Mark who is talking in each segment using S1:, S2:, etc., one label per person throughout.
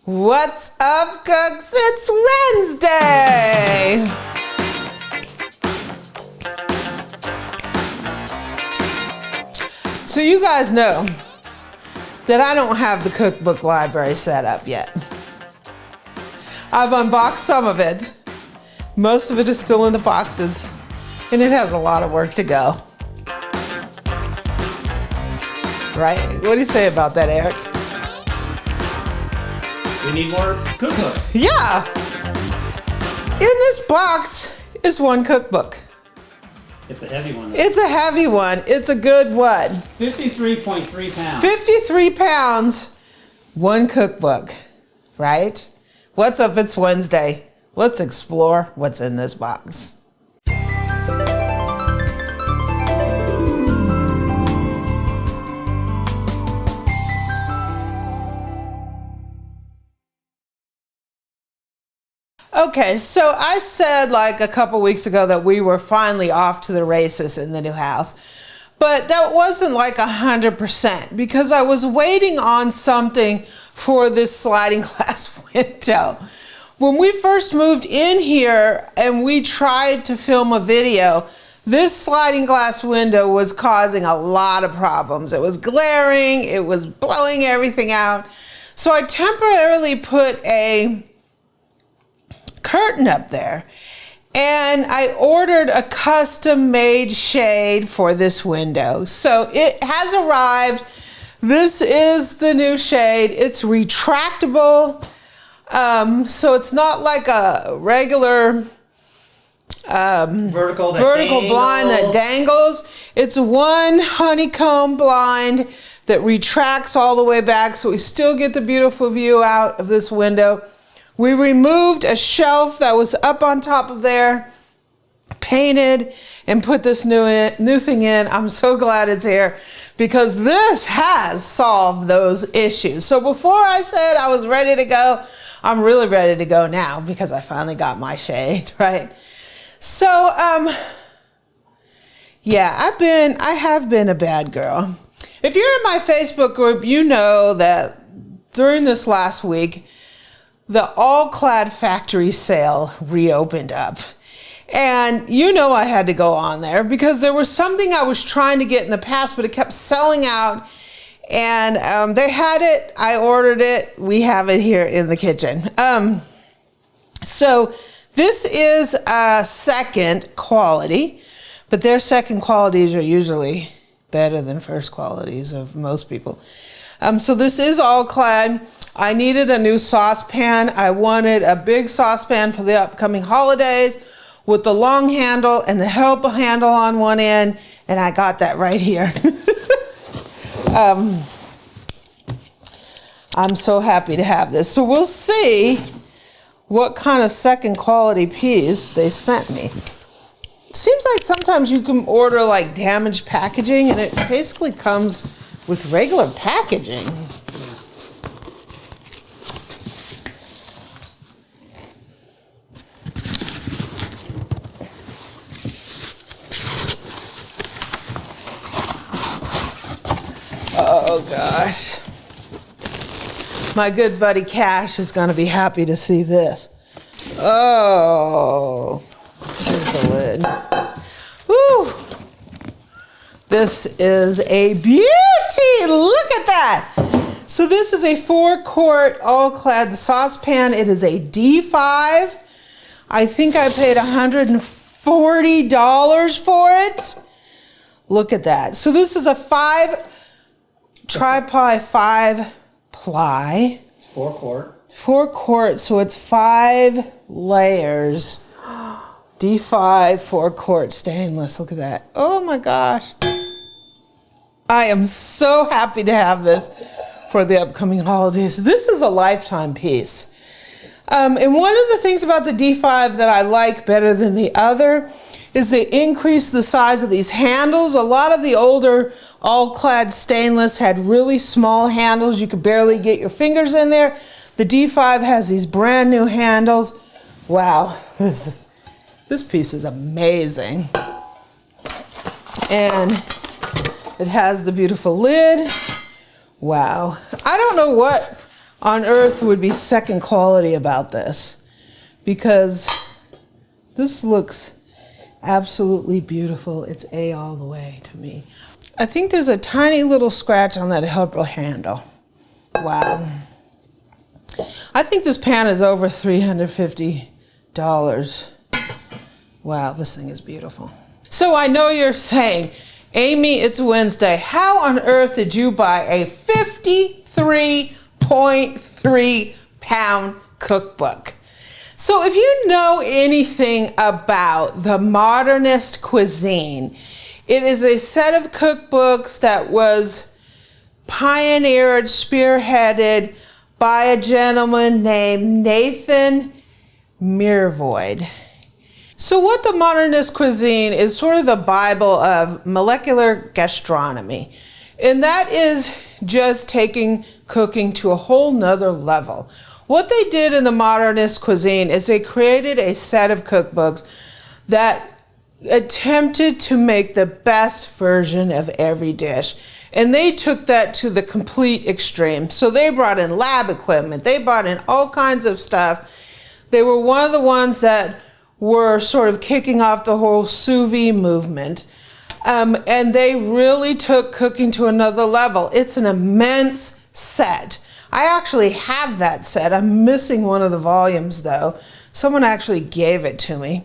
S1: What's up, cooks? It's Wednesday! So you guys know that I don't have the cookbook library set up yet. I've unboxed some of it. Most of it is still in the boxes, and it has a lot of work to go. Right? What do you say about that, Eric?
S2: We need more cookbooks.
S1: Yeah. In this box is one cookbook.
S2: It's a heavy one, though.
S1: It's a heavy one. It's a good what?
S2: 53.3 pounds.
S1: 53 pounds, one cookbook, right? What's up? It's Wednesday. Let's explore what's in this box. Okay, so I said like a couple weeks ago that we were finally off to the races in the new house, but that wasn't like 100% because I was waiting on something for this sliding glass window. When we first moved in here and we tried to film a video, this sliding glass window was causing a lot of problems. It was glaring, it was blowing everything out. So I temporarily put a curtain up there, and I ordered a custom made shade for this window. So it has arrived. This is the new shade. It's retractable, so it's not like a regular
S2: vertical
S1: blind that dangles. It's one honeycomb blind that retracts all the way back, so we still get the beautiful view out of this window. We removed a shelf that was up on top of there, painted, and put this new thing in. I'm so glad it's here because this has solved those issues. So before I said I was ready to go, I'm really ready to go now because I finally got my shade, right? So, yeah, I have been a bad girl. If you're in my Facebook group, you know that during this last week, the All-Clad factory sale reopened up. And you know I had to go on there because there was something I was trying to get in the past, but it kept selling out. And they had it, I ordered it, we have it here in the kitchen. So this is a second quality, but their second qualities are usually better than first qualities of most people. So this is All-Clad. I needed a new saucepan. I wanted a big saucepan for the upcoming holidays with the long handle and the helper handle on one end, and I got that right here. I'm so happy to have this. So we'll see what kind of second quality piece they sent me. Seems like sometimes you can order like damaged packaging and it basically comes with regular packaging. Oh gosh. My good buddy Cash is going to be happy to see this. Oh, here's the lid. Woo! This is a beauty. Look at that. So this is a 4-quart All-Clad saucepan. It is a D5. I think I paid $140 for it. Look at that. So this is a 5-ply.
S2: 4-quart.
S1: 4-quart, so it's 5 layers. D5 4-quart stainless. Look at that. Oh my gosh. I am so happy to have this for the upcoming holidays. This is a lifetime piece. And one of the things about the D5 that I like better than the other is they increase the size of these handles. A lot of the older All-Clad stainless had really small handles. You could barely get your fingers in there. The D5 has these brand new handles. Wow, this piece is amazing. And it has the beautiful lid. Wow. I don't know what on earth would be second quality about this? Because this looks absolutely beautiful. It's A all the way to me. I think there's a tiny little scratch on that helper handle. Wow. I think this pan is over $350. Wow, this thing is beautiful. So I know you're saying, Amy, it's Wednesday. How on earth did you buy a 53.3 pound cookbook? So if you know anything about the modernist cuisine, it is a set of cookbooks that was pioneered, spearheaded by a gentleman named Nathan Myhrvold. So what the modernist cuisine is sort of the Bible of molecular gastronomy. And that is just taking cooking to a whole nother level. What they did in the modernist cuisine is they created a set of cookbooks that attempted to make the best version of every dish. And they took that to the complete extreme. So they brought in lab equipment. They brought in all kinds of stuff. They were one of the ones that were sort of kicking off the whole sous vide movement. And they really took cooking to another level. It's an immense set. I actually have that set. I'm missing one of the volumes though. Someone actually gave it to me.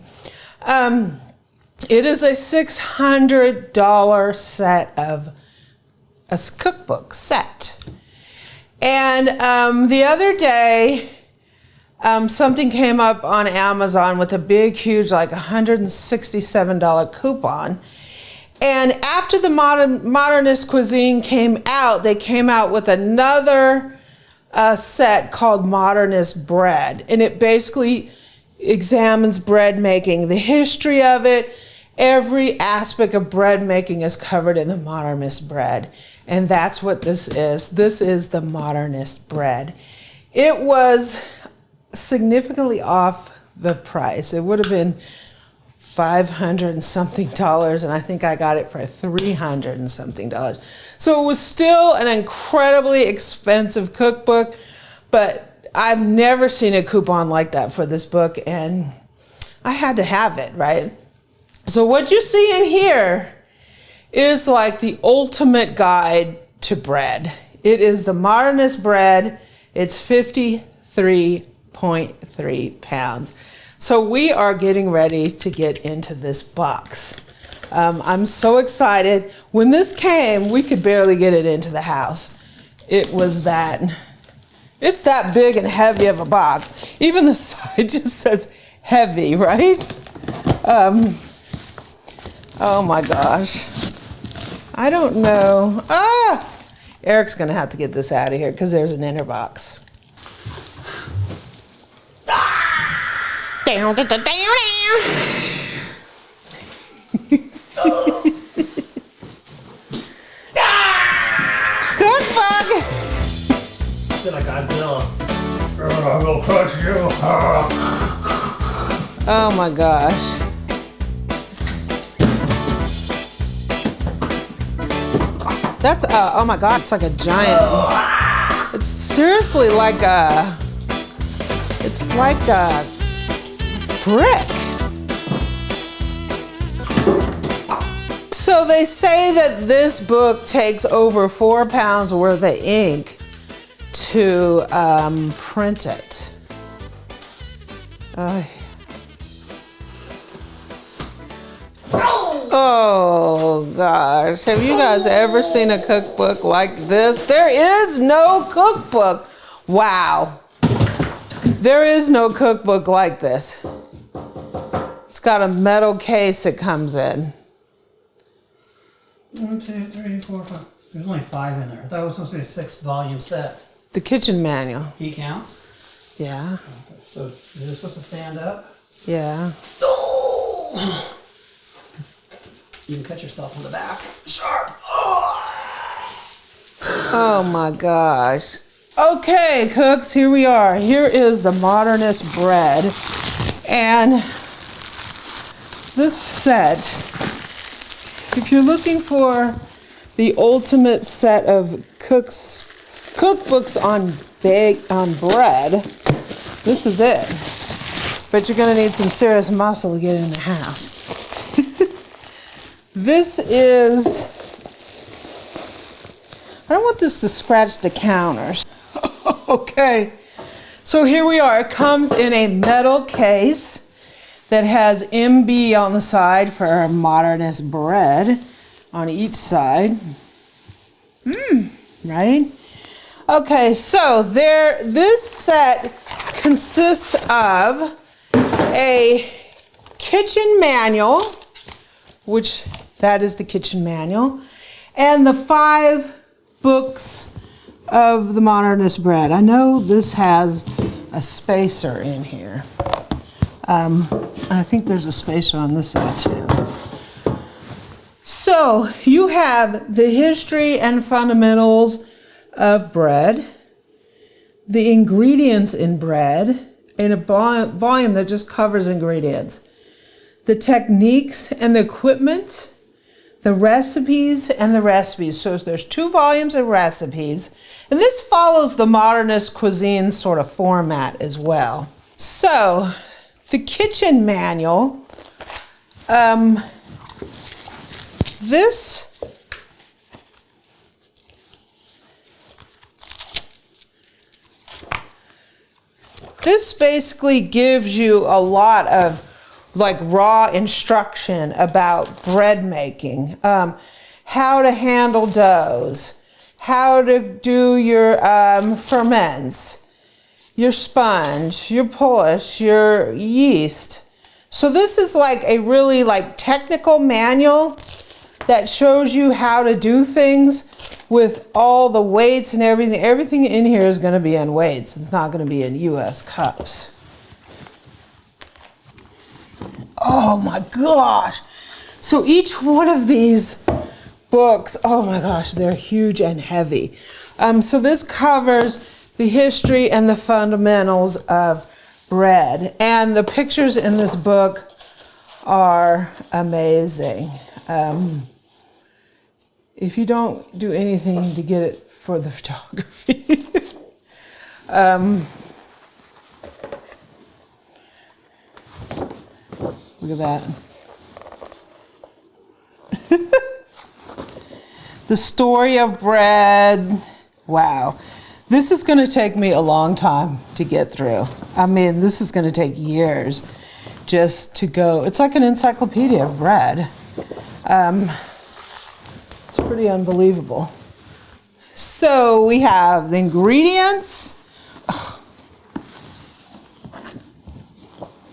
S1: It is a $600 set of a cookbook set. And the other day, something came up on Amazon with a big, huge, like $167 coupon. And after the modernist cuisine came out, they came out with another set called Modernist Bread. And it basically examines bread making, the history of it. Every aspect of bread making is covered in the Modernist Bread. And that's what this is. This is the Modernist Bread. It was significantly off the price. It would have been $500 and something, and I think I got it for $300 and something. So it was still an incredibly expensive cookbook, but I've never seen a coupon like that for this book, and I had to have it, right? So what you see in here is like the ultimate guide to bread. It is the Modernist Bread. It's 53.3 pounds. So we are getting ready to get into this box. I'm so excited. When this came, we could barely get it into the house. It's that big and heavy of a box. Even the side just says heavy, right? Oh my gosh. I don't know. Eric's gonna have to get this out of here because there's an inner box. Down, down, down, down. Cookbook!
S2: I feel like Godzilla. I will crush you.
S1: Oh my gosh. That's, oh my God, it's like a giant, it's seriously like a brick. So they say that this book takes over 4 pounds worth of ink to print it. Oh gosh, have you guys ever seen a cookbook like this? There is no cookbook. Wow. There is no cookbook like this. It's got a metal case it comes in.
S2: 1, 2, 3, 4, 5. There's only 5 in there. I thought it was supposed to be a 6-volume set.
S1: The kitchen manual.
S2: He counts?
S1: Yeah.
S2: So is this supposed to stand up?
S1: Yeah.
S2: Oh! You can cut yourself on the back. Sharp.
S1: Oh my gosh. Okay, cooks, here we are. Here is the Modernist Bread. And this set, if you're looking for the ultimate set of cookbooks on bread. This is it. But you're going to need some serious muscle to get in the house. This is, I don't want this to scratch the counters. Okay, so here we are. It comes in a metal case that has MB on the side for Modernist bread on each side. Right? Okay, so this set consists of a kitchen manual, which that is the kitchen manual, and the 5 books of the Modernist bread. I know this has a spacer in here. I think there's a spacer on this side too. So you have the history and fundamentals of bread, the ingredients in bread, in a volume that just covers ingredients, the techniques and the equipment, the recipes and the recipes. So there's 2 volumes of recipes, and this follows the Modernist cuisine sort of format as well. So the kitchen manual, this basically gives you a lot of like raw instruction about bread making, how to handle doughs, how to do your ferments, your sponge, your polish, your yeast. So this is like a really like technical manual that shows you how to do things with all the weights and everything. Everything in here is going to be in weights. It's not going to be in US cups. Oh my gosh. So each one of these books, oh my gosh, they're huge and heavy. So this covers the history and the fundamentals of bread. And the pictures in this book are amazing. If you don't do anything to get it for the photography. Look at that. The story of bread. Wow. This is going to take me a long time to get through. I mean, this is going to take years just to go. It's like an encyclopedia of bread. It's pretty unbelievable. So we have the ingredients. Oh.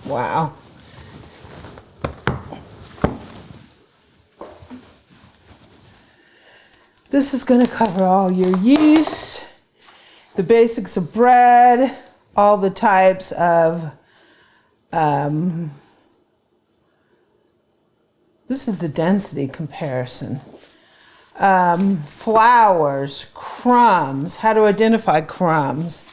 S1: Wow. This is going to cover all your yeast, the basics of bread, all the types of, this is the density comparison. Flours, crumbs, how to identify crumbs.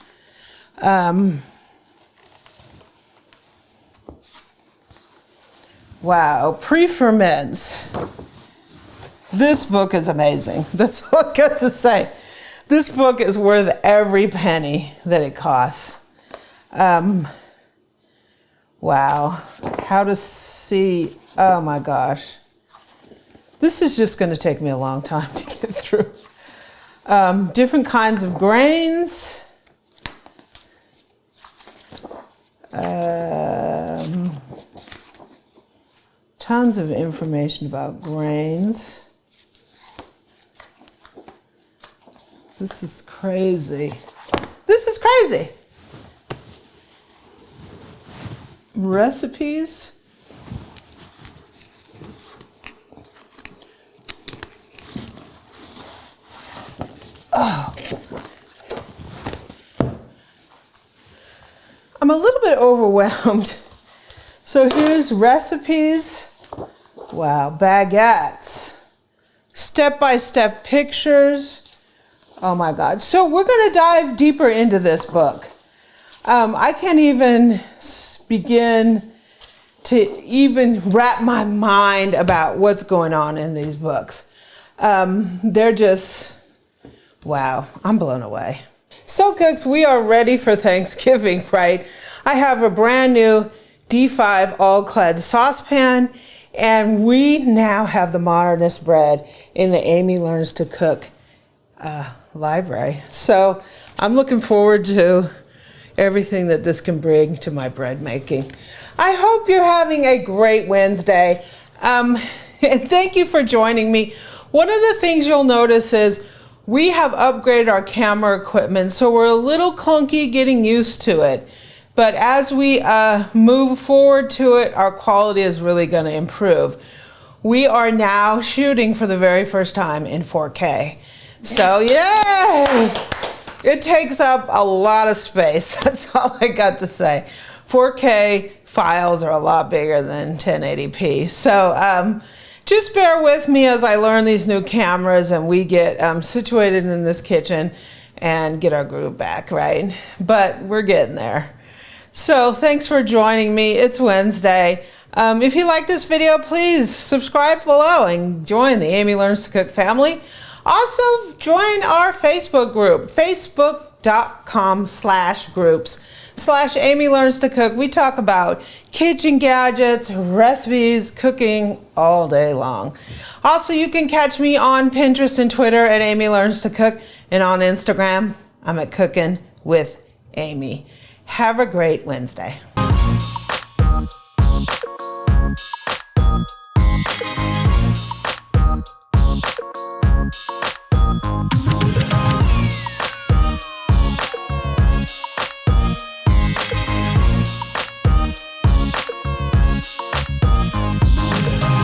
S1: Wow, pre-ferments. This book is amazing. That's all I got to say. This book is worth every penny that it costs. Wow. How to see, oh my gosh. This is just going to take me a long time to get through. Different kinds of grains. Tons of information about grains. This is crazy. This is crazy. Recipes. Oh. I'm a little bit overwhelmed. So here's recipes. Wow, baguettes. Step-by-step pictures. Oh my God. So we're going to dive deeper into this book. I can't even begin to even wrap my mind about what's going on in these books. They're just Wow, I'm blown away. So cooks, we are ready for Thanksgiving, right? I have a brand new D5 All-Clad saucepan, and we now have the Modernist Bread in the Amy Learns to Cook library. So I'm looking forward to everything that this can bring to my bread making. I hope you're having a great Wednesday. And thank you for joining me. One of the things you'll notice is we have upgraded our camera equipment, so we're a little clunky getting used to it. But as we move forward to it, our quality is really going to improve. We are now shooting for the very first time in 4K. So yay! It takes up a lot of space. That's all I got to say. 4K files are a lot bigger than 1080p. So just bear with me as I learn these new cameras and we get situated in this kitchen and get our groove back, right? But we're getting there. So thanks for joining me. It's Wednesday. If you like this video, please subscribe below and join the Amy Learns to Cook family. Also join our Facebook group, facebook.com/groups/Amy Learns to Cook. We talk about kitchen gadgets, recipes, cooking all day long. Also, you can catch me on Pinterest and Twitter at Amy Learns to Cook, and on Instagram, I'm at Cooking with Amy. Have a great Wednesday.